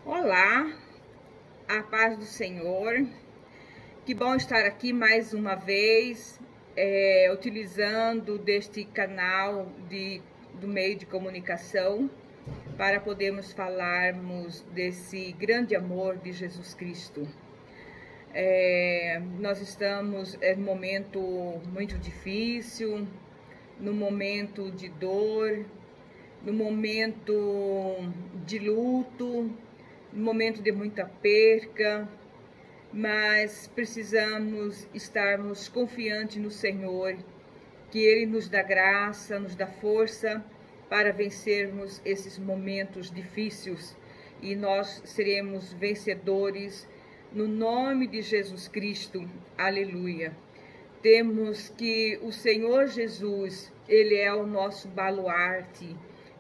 Olá, a paz do Senhor. Que bom estar aqui mais uma vez, utilizando deste canal do meio de comunicação para podermos falarmos desse grande amor de Jesus Cristo. Nós estamos em um momento muito difícil, num momento de dor, num momento de luto, num momento de muita perca, mas precisamos estarmos confiantes no Senhor, que Ele nos dá graça, nos dá força para vencermos esses momentos difíceis e nós seremos vencedores no nome de Jesus Cristo. Aleluia. Temos que o Senhor Jesus, Ele é o nosso baluarte,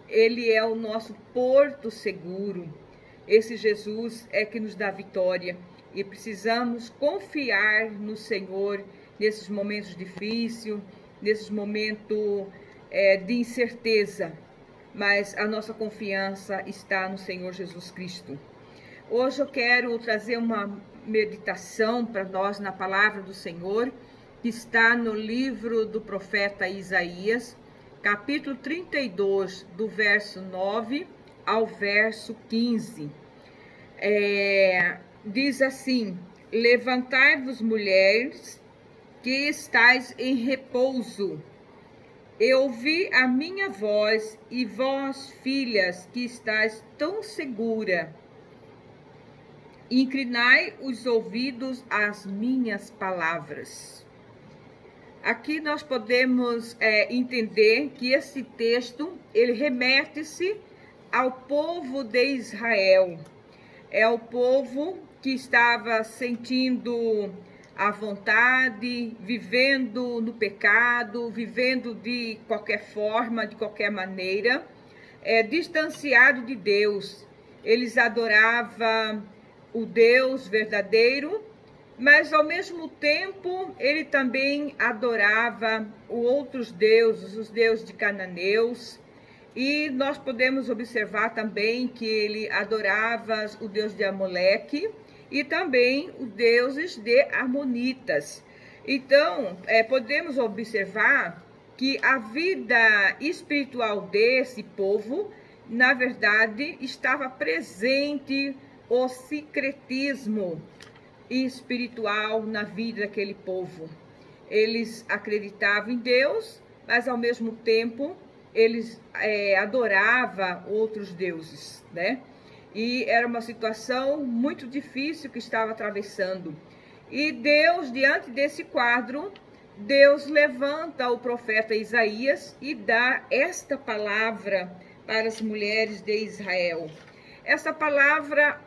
Ele é o nosso porto seguro. Esse Jesus é que nos dá vitória e precisamos confiar no Senhor nesses momentos difíceis, nesses momentos de incerteza, mas a nossa confiança está no Senhor Jesus Cristo. Hoje eu quero trazer uma meditação para nós na palavra do Senhor, que está no livro do profeta Isaías, capítulo 32, do verso 9 ao verso 15. Diz assim: levantai-vos, mulheres, que estáis em repouso, e ouvi a minha voz, e vós, filhas, que estáis tão segura, inclinai os ouvidos às minhas palavras. Aqui nós podemos entender que esse texto, ele remete-se ao povo de Israel. É o povo que estava sentindo a vontade, vivendo no pecado, vivendo de qualquer forma, de qualquer maneira, distanciado de Deus. Eles adoravam o Deus verdadeiro, mas ao mesmo tempo ele também adorava outros deuses, os deuses de cananeus. E nós podemos observar também que ele adorava o deus de Amoleque e também os deuses de Amonitas. Então, podemos observar que a vida espiritual desse povo, na verdade, estava presente o sincretismo espiritual na vida daquele povo. Eles acreditavam em Deus, mas ao mesmo tempo eles adoravam outros deuses, né? E era uma situação muito difícil que estava atravessando. E Deus, diante desse quadro, Deus levanta o profeta Isaías e dá esta palavra para as mulheres de Israel. Essa palavra,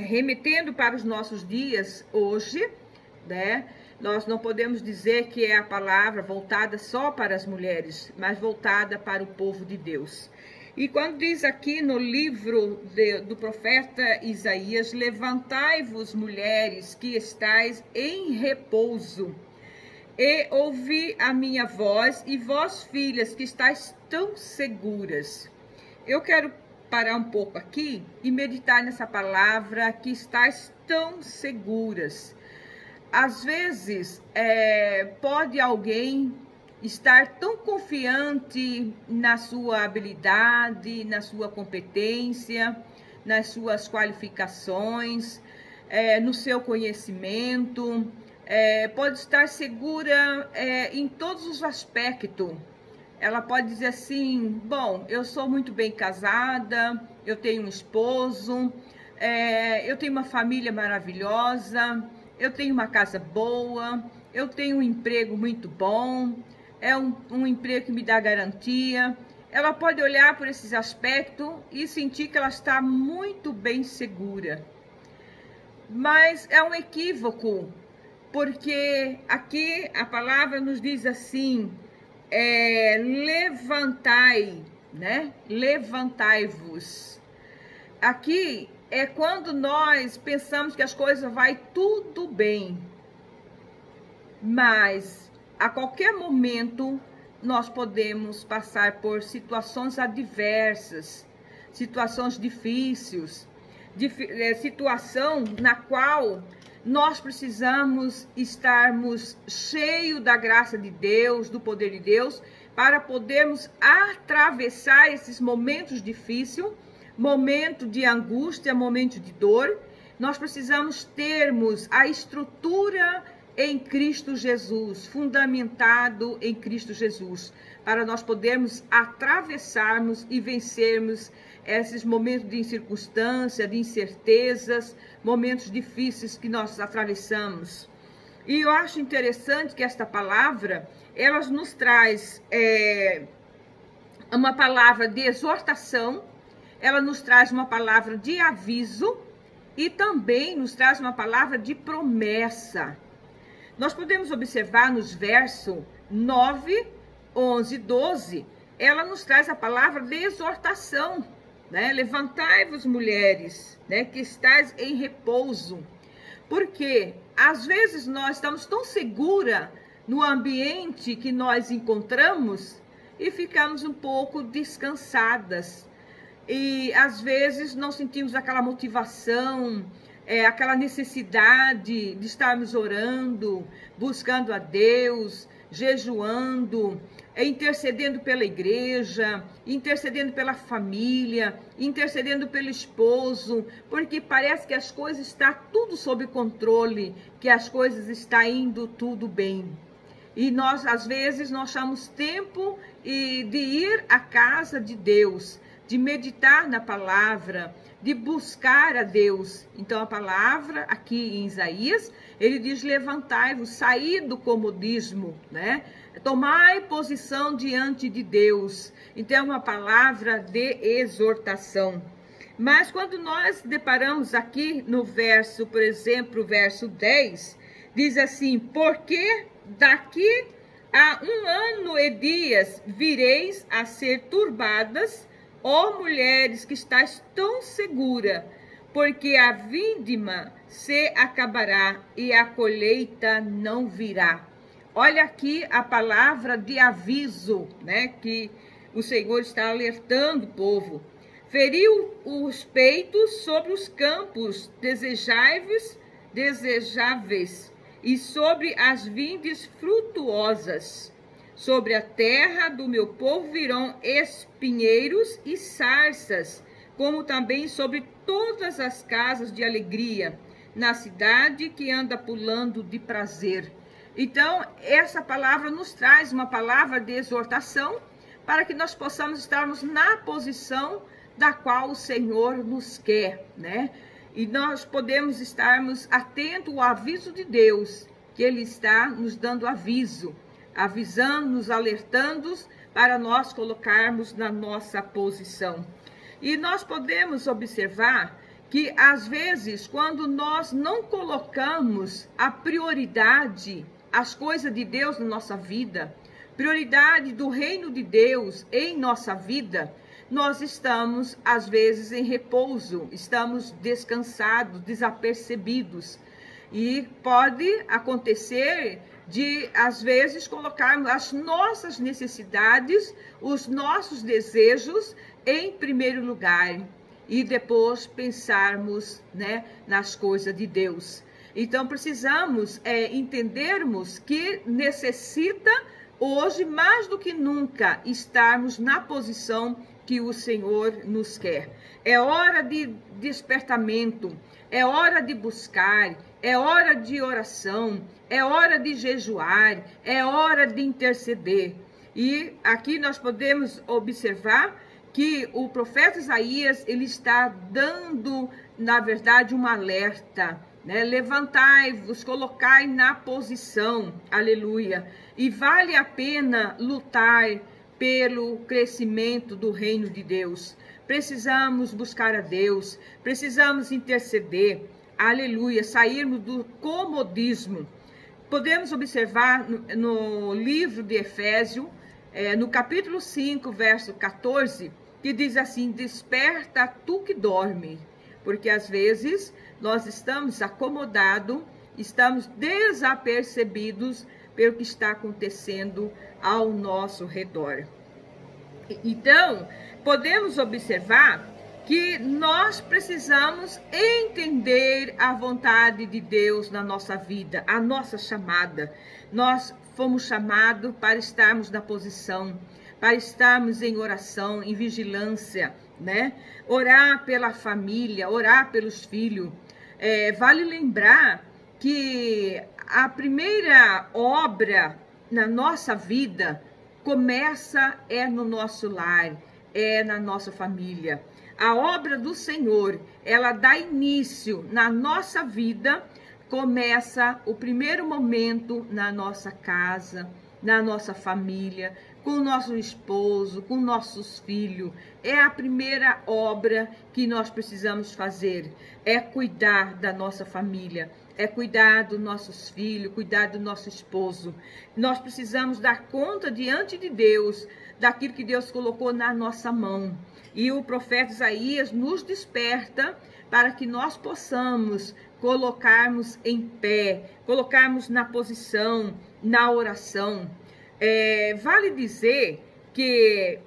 remetendo para os nossos dias hoje, né? Nós não podemos dizer que é a palavra voltada só para as mulheres, mas voltada para o povo de Deus. E quando diz aqui no livro do profeta Isaías: levantai-vos, mulheres, que estáis em repouso, e ouvi a minha voz, e vós, filhas, que estáis tão seguras. Eu quero parar um pouco aqui e meditar nessa palavra, que estáis tão seguras. Às vezes, pode alguém estar tão confiante na sua habilidade, na sua competência, nas suas qualificações, no seu conhecimento, pode estar segura em todos os aspectos. Ela pode dizer assim: bom, eu sou muito bem casada, eu tenho um esposo, eu tenho uma família maravilhosa, eu tenho uma casa boa, eu tenho um emprego muito bom, é um emprego que me dá garantia. Ela pode olhar por esses aspectos e sentir que ela está muito bem segura. Mas é um equívoco, porque aqui a palavra nos diz assim: levantai, né? Levantai-vos. Aqui é quando nós pensamos que as coisas vai tudo bem, mas a qualquer momento nós podemos passar por situações adversas, situações difíceis, situação na qual nós precisamos estarmos cheios da graça de Deus, do poder de Deus, para podermos atravessar esses momentos difíceis, momento de angústia, momento de dor. Nós precisamos termos a estrutura em Cristo Jesus, fundamentado em Cristo Jesus, para nós podermos atravessarmos e vencermos esses momentos de incircunstância, de incertezas, momentos difíceis que nós atravessamos. E eu acho interessante que esta palavra, ela nos traz uma palavra de exortação, ela nos traz uma palavra de aviso e também nos traz uma palavra de promessa. Nós podemos observar nos versos 9, 11 e 12, ela nos traz a palavra de exortação, né? Levantai-vos, mulheres, né, que estáis em repouso. Porque às vezes nós estamos tão seguras no ambiente que nós encontramos e ficamos um pouco descansadas. E às vezes não sentimos aquela motivação, aquela necessidade de estarmos orando, buscando a Deus, jejuando, intercedendo pela igreja, intercedendo pela família, intercedendo pelo esposo, porque parece que as coisas estão tudo sob controle, que as coisas estão indo tudo bem. E nós, às vezes, nós achamos tempo de ir à casa de Deus, de meditar na palavra, de buscar a Deus. Então a palavra aqui em Isaías, ele diz: levantai-vos, saí do comodismo, né? Tomai posição diante de Deus. Então é uma palavra de exortação. Mas quando nós deparamos aqui no verso, por exemplo, o verso 10, diz assim: porque daqui a 1 ano e dias vireis a ser turbadas, ó mulheres que estáis tão segura, porque a vindima se acabará e a colheita não virá. Olha aqui a palavra de aviso, né, que o Senhor está alertando o povo. Feriu os peitos sobre os campos desejáveis, e sobre as vindes frutuosas. Sobre a terra do meu povo virão espinheiros e sarças, como também sobre todas as casas de alegria, na cidade que anda pulando de prazer. Então, essa palavra nos traz uma palavra de exortação para que nós possamos estarmos na posição da qual o Senhor nos quer, né? E nós podemos estarmos atentos ao aviso de Deus, que Ele está nos dando aviso, avisando, nos alertando para nós colocarmos na nossa posição. E nós podemos observar que às vezes quando nós não colocamos a prioridade, as coisas de Deus na nossa vida, prioridade do reino de Deus em nossa vida, nós estamos às vezes em repouso, estamos descansados, desapercebidos. E pode acontecer de, às vezes, colocarmos as nossas necessidades, os nossos desejos em primeiro lugar e depois pensarmos, né, nas coisas de Deus. Então, precisamos entendermos que necessita hoje, mais do que nunca, estarmos na posição que o Senhor nos quer. É hora de despertamento, é hora de buscar, é hora de oração, é hora de jejuar, é hora de interceder. E aqui nós podemos observar que o profeta Isaías, ele está dando, na verdade, um alerta, né? Levantai-vos, colocai na posição, aleluia. E vale a pena lutar pelo crescimento do reino de Deus. Precisamos buscar a Deus, precisamos interceder, aleluia, sairmos do comodismo. Podemos observar no livro de Efésios, no capítulo 5, verso 14, que diz assim: desperta tu que dorme, porque às vezes nós estamos acomodados, estamos desapercebidos pelo que está acontecendo ao nosso redor. Então, podemos observar que nós precisamos entender a vontade de Deus na nossa vida, a nossa chamada. Nós fomos chamados para estarmos na posição, para estarmos em oração, em vigilância, né? Orar pela família, orar pelos filhos. Vale lembrar que a primeira obra na nossa vida começa no nosso lar, na nossa família. A obra do Senhor, ela dá início na nossa vida, começa o primeiro momento na nossa casa, na nossa família, com o nosso esposo, com nossos filhos. É a primeira obra que nós precisamos fazer, é cuidar da nossa família, é cuidar dos nossos filhos, cuidar do nosso esposo. Nós precisamos dar conta diante de Deus, daquilo que Deus colocou na nossa mão. E o profeta Isaías nos desperta para que nós possamos colocarmos em pé, colocarmos na posição, na oração. Vale dizer que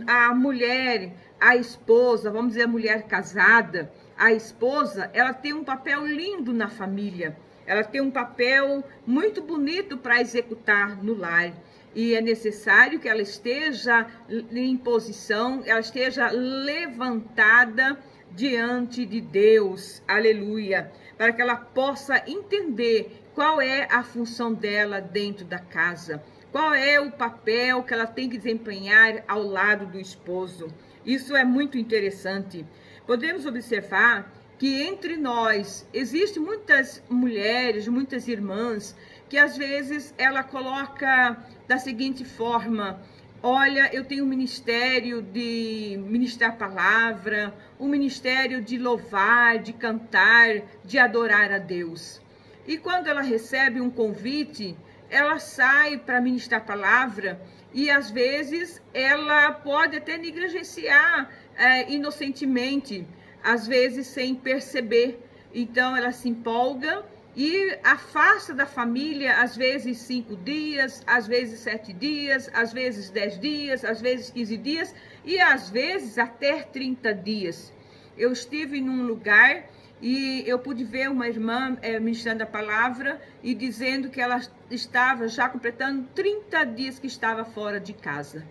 a mulher, a esposa, vamos dizer a mulher casada, a esposa, ela tem um papel lindo na família. Ela tem um papel muito bonito para executar no lar. E é necessário que ela esteja em posição, ela esteja levantada diante de Deus, aleluia, para que ela possa entender qual é a função dela dentro da casa, qual é o papel que ela tem que desempenhar ao lado do esposo. Isso é muito interessante. Podemos observar que entre nós existem muitas mulheres, muitas irmãs, que às vezes ela coloca da seguinte forma: olha, eu tenho um ministério de ministrar a palavra, um ministério de louvar, de cantar, de adorar a Deus. E quando ela recebe um convite, ela sai para ministrar a palavra e às vezes ela pode até negligenciar inocentemente, às vezes sem perceber. Então ela se empolga e afasta da família, às vezes 5 dias, às vezes 7 dias, às vezes 10 dias, às vezes 15 dias e às vezes até 30 dias. Eu estive num lugar e eu pude ver uma irmã ministrando a palavra e dizendo que ela estava já completando 30 dias que estava fora de casa.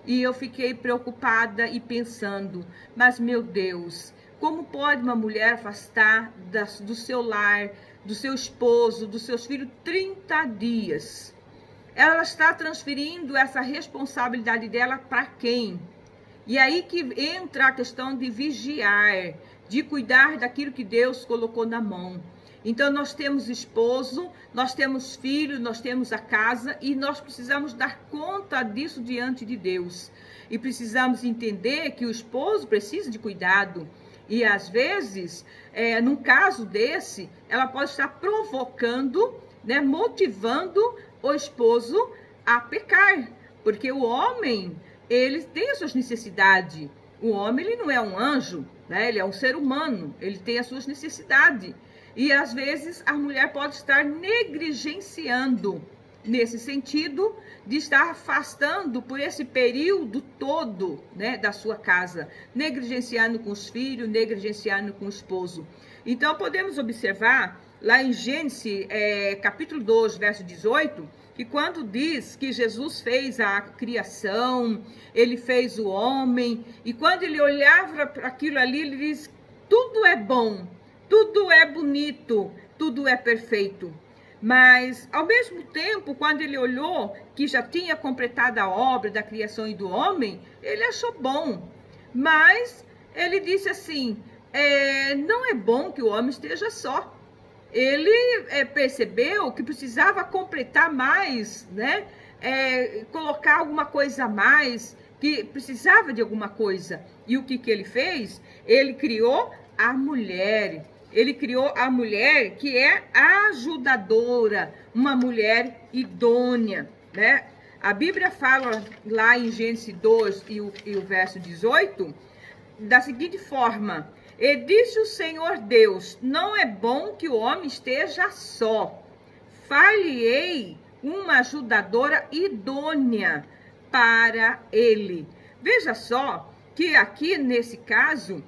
E eu fiquei preocupada e pensando, mas meu Deus, como pode uma mulher afastar do seu lar, do seu esposo, dos seus filhos, 30 dias? Ela está transferindo essa responsabilidade dela para quem? E aí que entra a questão de vigiar, de cuidar daquilo que Deus colocou na mão. Então nós temos esposo, nós temos filho, nós temos a casa e nós precisamos dar conta disso diante de Deus. E precisamos entender que o esposo precisa de cuidado. E às vezes, num caso desse, ela pode estar provocando, né, motivando o esposo a pecar. Porque o homem, ele tem as suas necessidades. O homem, ele não é um anjo, né? Ele é um ser humano, ele tem as suas necessidades. E às vezes a mulher pode estar negligenciando, nesse sentido de estar afastando por esse período todo, né, da sua casa, negligenciando com os filhos, negligenciando com o esposo. Então podemos observar lá em Gênesis capítulo 2, verso 18, que quando diz que Jesus fez a criação, ele fez o homem, e quando ele olhava para aquilo ali, ele diz: tudo é bom, tudo é bonito, tudo é perfeito. Mas, ao mesmo tempo, quando ele olhou que já tinha completado a obra da criação e do homem, ele achou bom. Mas ele disse assim, não é bom que o homem esteja só. Ele percebeu que precisava completar mais, né? Colocar alguma coisa a mais, que precisava de alguma coisa. E o que ele fez? Ele criou a mulher. Ele criou a mulher que é ajudadora, uma mulher idônea, né? A Bíblia fala lá em Gênesis 2 e o verso 18, da seguinte forma: e disse o Senhor Deus, não é bom que o homem esteja só, far-lhe-ei uma ajudadora idônea para ele. Veja só que aqui nesse caso,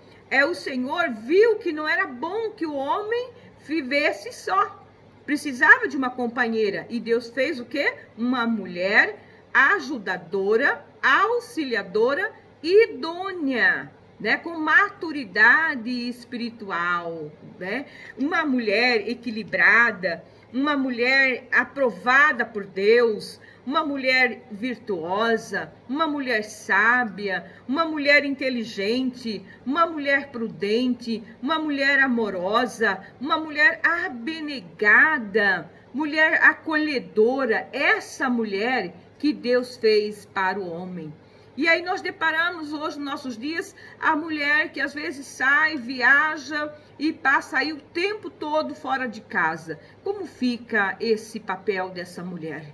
o Senhor viu que não era bom que o homem vivesse só. Precisava de uma companheira. E Deus fez o quê? Uma mulher ajudadora, auxiliadora, idônea, né? Com maturidade espiritual, né? Uma mulher equilibrada, uma mulher aprovada por Deus, uma mulher virtuosa, uma mulher sábia, uma mulher inteligente, uma mulher prudente, uma mulher amorosa, uma mulher abnegada, mulher acolhedora. Essa mulher que Deus fez para o homem. E aí nós deparamos hoje, nos nossos dias, a mulher que às vezes sai, viaja e passa aí o tempo todo fora de casa. Como fica esse papel dessa mulher?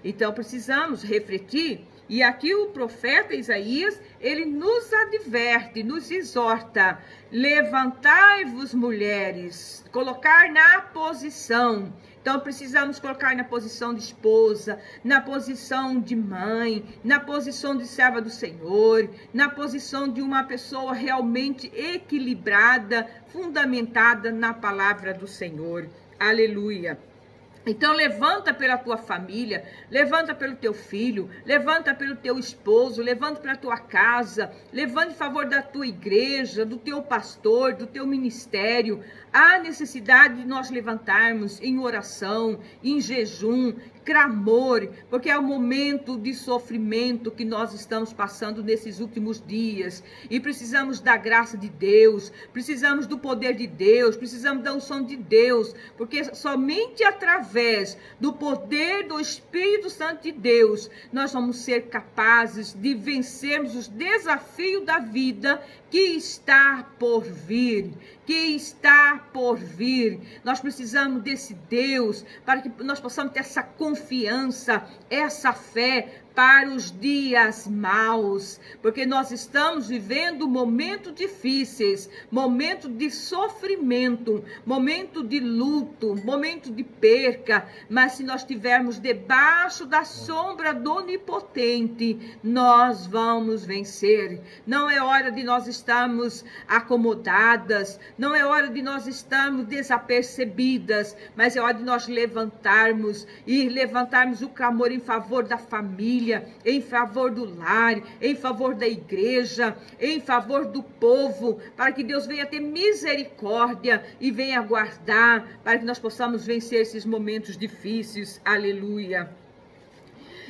Então precisamos refletir, e aqui o profeta Isaías, ele nos adverte, nos exorta: levantai-vos, mulheres, colocar na posição. Então precisamos colocar na posição de esposa, na posição de mãe, na posição de serva do Senhor, na posição de uma pessoa realmente equilibrada, fundamentada na palavra do Senhor. Aleluia. Então levanta pela tua família, levanta pelo teu filho, levanta pelo teu esposo, levanta pela tua casa, levanta em favor da tua igreja, do teu pastor, do teu ministério. Há necessidade de nós levantarmos em oração, em jejum, clamor, porque é o momento de sofrimento que nós estamos passando nesses últimos dias, e precisamos da graça de Deus, precisamos do poder de Deus, precisamos da unção de Deus, porque somente através do poder do Espírito Santo de Deus, nós vamos ser capazes de vencermos os desafios da vida que está por vir, Nós precisamos desse Deus para que nós possamos ter essa confiança, essa fé para os dias maus, porque nós estamos vivendo momentos difíceis, momento de sofrimento, momento de luto, momento de perca, mas se nós estivermos debaixo da sombra do Onipotente, nós vamos vencer. Não é hora de nós estarmos acomodadas, não é hora de nós estarmos desapercebidas, mas é hora de nós levantarmos o clamor em favor da família, em favor do lar, em favor da igreja, em favor do povo, para que Deus venha ter misericórdia e venha guardar, para que nós possamos vencer esses momentos difíceis. Aleluia.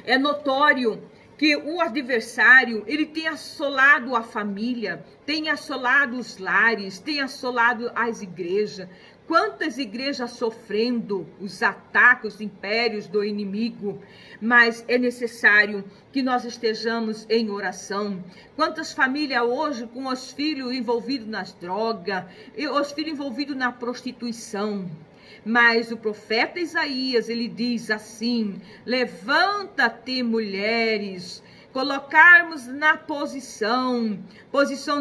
É notório que o adversário, ele tem assolado a família, tem assolado os lares, tem assolado as igrejas. Quantas igrejas sofrendo os ataques, os impérios do inimigo, mas é necessário que nós estejamos em oração. Quantas famílias hoje com os filhos envolvidos nas drogas, os filhos envolvidos na prostituição. Mas o profeta Isaías, ele diz assim: levanta-te, mulheres, colocarmos na posição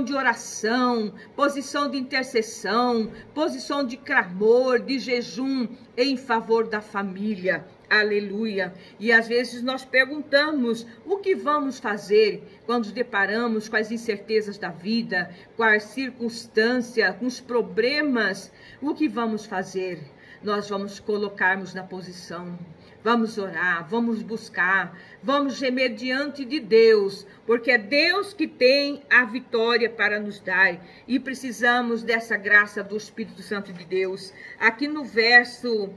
de oração, posição de intercessão, posição de clamor, de jejum em favor da família. Aleluia. E às vezes nós perguntamos o que vamos fazer quando nos deparamos com as incertezas da vida, com as circunstâncias, com os problemas. O que vamos fazer? Nós vamos colocarmos na posição, vamos orar, vamos buscar, vamos gemer diante de Deus, porque é Deus que tem a vitória para nos dar, e precisamos dessa graça do Espírito Santo de Deus. Aqui no verso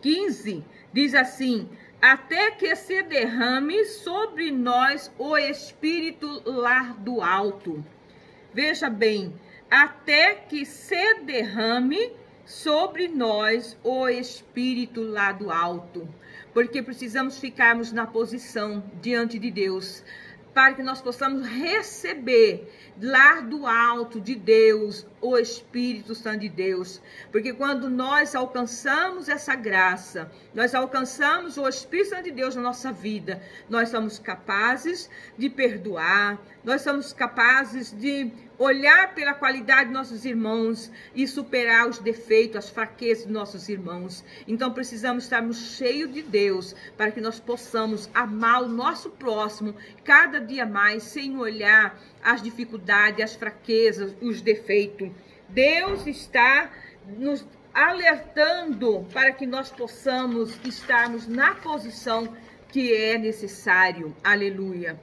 15, diz assim: até que se derrame sobre nós o Espírito lá do alto. Veja bem, até que se derrame sobre nós o Espírito lá do alto, porque precisamos ficarmos na posição diante de Deus, para que nós possamos receber lá do alto de Deus o Espírito Santo de Deus, porque quando nós alcançamos essa graça, nós alcançamos o Espírito Santo de Deus na nossa vida, nós somos capazes de perdoar, nós somos capazes de olhar pela qualidade dos nossos irmãos e superar os defeitos, as fraquezas dos nossos irmãos. Então precisamos estarmos cheios de Deus para que nós possamos amar o nosso próximo cada dia mais, sem olhar as dificuldades, as fraquezas, os defeitos. Deus está nos alertando para que nós possamos estarmos na posição que é necessário. Aleluia.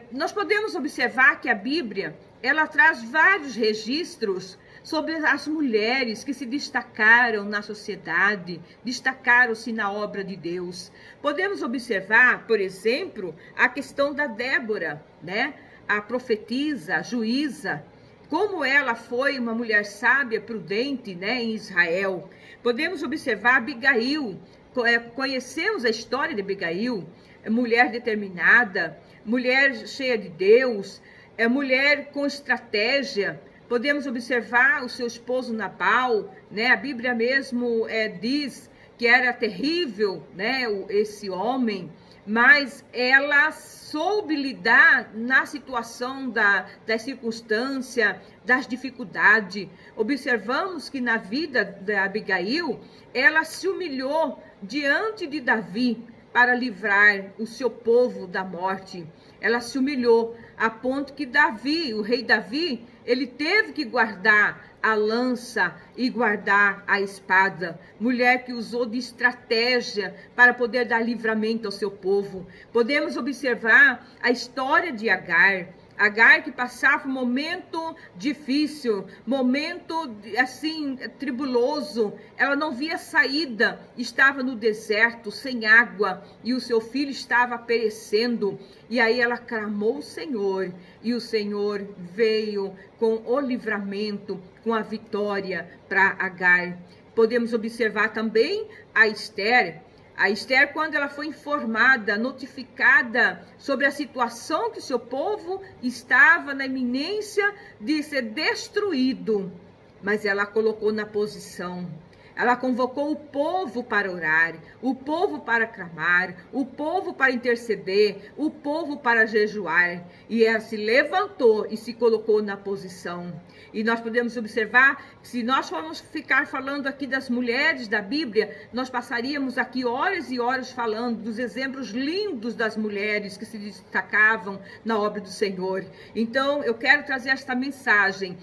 Nós podemos observar que a Bíblia, ela traz vários registros sobre as mulheres que se destacaram na sociedade, destacaram-se na obra de Deus. Podemos observar, por exemplo, a questão da Débora, né? A profetisa, a juíza, como ela foi uma mulher sábia, prudente, né, em Israel. Podemos observar Abigail, conhecemos a história de Abigail, mulher determinada, mulher cheia de Deus, mulher com estratégia. Podemos observar o seu esposo Nabal, né? A Bíblia mesmo diz que era terrível, né, esse homem, mas ela soube lidar na situação das circunstâncias, das dificuldades. Observamos que na vida da Abigail, ela se humilhou diante de Davi para livrar o seu povo da morte. Ela se humilhou a ponto que Davi, o rei Davi, ele teve que guardar a lança e guardar a espada. Mulher que usou de estratégia para poder dar livramento ao seu povo. Podemos observar a história de Agar. Agar que passava um momento difícil, momento assim tribuloso, ela não via saída, estava no deserto, sem água, e o seu filho estava perecendo, e aí ela clamou o Senhor, e o Senhor veio com o livramento, com a vitória para Agar. Podemos observar também a Esther. A Esther, quando ela foi informada, notificada sobre a situação que o seu povo estava na iminência de ser destruído, mas ela colocou na posição. Ela convocou o povo para orar, o povo para clamar, o povo para interceder, o povo para jejuar. E ela se levantou e se colocou na posição. E nós podemos observar, se nós formos ficar falando aqui das mulheres da Bíblia, nós passaríamos aqui horas e horas falando dos exemplos lindos das mulheres que se destacavam na obra do Senhor. Então, eu quero trazer esta mensagem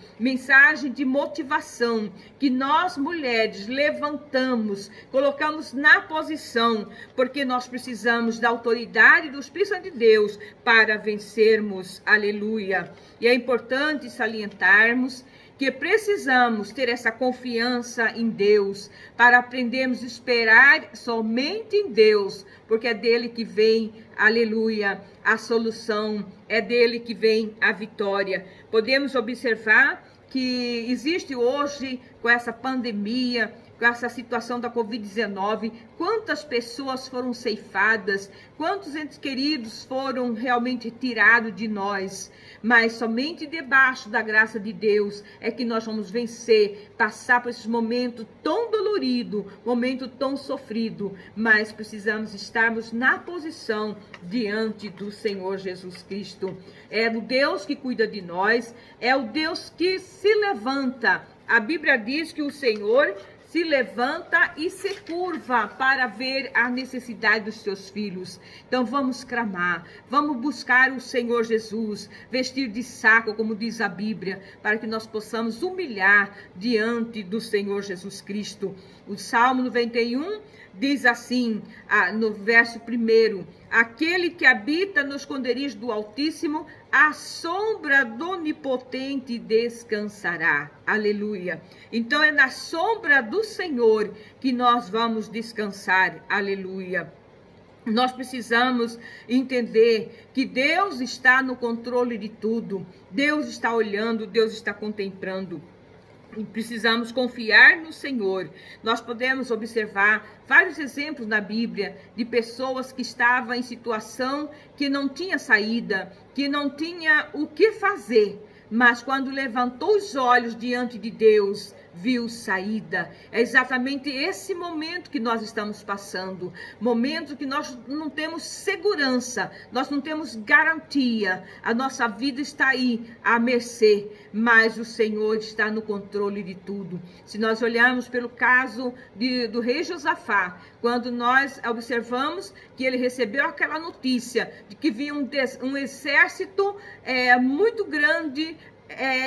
de motivação, que nós mulheres levantamos, colocamos na posição, porque nós precisamos da autoridade do Espírito Santo de Deus para vencermos. Aleluia. E é importante salientarmos que precisamos ter essa confiança em Deus para aprendermos a esperar somente em Deus, porque é dele que vem, aleluia, a solução, é dele que vem a vitória. Podemos observar que existe hoje, com essa pandemia, com essa situação da Covid-19, quantas pessoas foram ceifadas, quantos entes queridos foram realmente tirados de nós, mas somente debaixo da graça de Deus é que nós vamos vencer, passar por esses momentos tão doloridos, momento tão sofrido, mas precisamos estarmos na posição diante do Senhor Jesus Cristo. É o Deus que cuida de nós, é o Deus que se levanta. A Bíblia diz que o Senhor se levanta e se curva para ver a necessidade dos seus filhos. Então vamos clamar, vamos buscar o Senhor Jesus, vestir de saco, como diz a Bíblia, para que nós possamos humilhar diante do Senhor Jesus Cristo. O Salmo 91 diz assim, no verso 1, aquele que habita no esconderijo do Altíssimo, à sombra do Onipotente descansará. Aleluia. Então é na sombra do Senhor que nós vamos descansar. Aleluia. Nós precisamos entender que Deus está no controle de tudo. Deus está olhando, Deus está contemplando. Precisamos confiar no Senhor. Nós podemos observar vários exemplos na Bíblia de pessoas que estavam em situação que não tinha saída, que não tinha o que fazer, mas quando levantou os olhos diante de Deus, viu saída. É exatamente esse momento que nós estamos passando, momento que nós não temos segurança, nós não temos garantia, a nossa vida está aí à mercê, mas o Senhor está no controle de tudo. Se nós olharmos pelo caso do rei Josafá, quando nós observamos que ele recebeu aquela notícia de que vinha um exército muito grande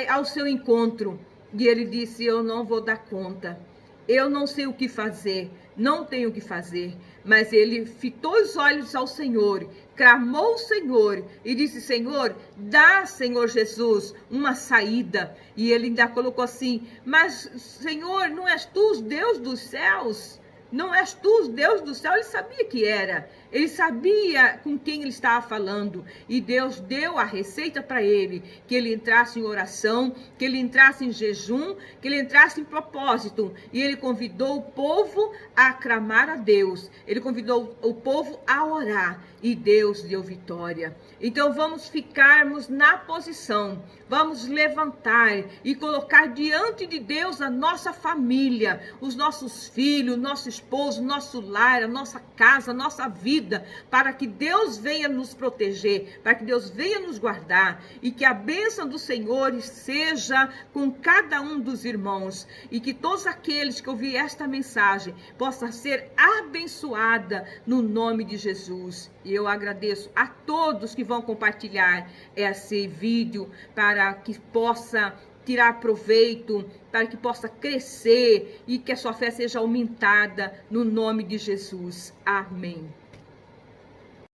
ao seu encontro, e ele disse: eu não vou dar conta, eu não sei o que fazer, não tenho o que fazer. Mas ele fitou os olhos ao Senhor, clamou ao Senhor e disse: Senhor, dá, Senhor Jesus, uma saída. E ele ainda colocou assim: mas Senhor, não és tu o Deus dos céus? Não és tu o Deus do céu? Ele sabia que era. Ele sabia com quem ele estava falando. E Deus deu a receita para ele. Que ele entrasse em oração, que ele entrasse em jejum, que ele entrasse em propósito. E ele convidou o povo a clamar a Deus. Ele convidou o povo a orar. E Deus deu vitória. Então vamos ficarmos na posição. Vamos levantar e colocar diante de Deus a nossa família, os nossos filhos, nosso esposo, nosso lar, a nossa casa, a nossa vida, para que Deus venha nos proteger, para que Deus venha nos guardar e que a bênção do Senhor seja com cada um dos irmãos e que todos aqueles que ouvir esta mensagem possam ser abençoada no nome de Jesus. E eu agradeço a todos que vão compartilhar esse vídeo para que possa tirar proveito, para que possa crescer e que a sua fé seja aumentada no nome de Jesus. Amém.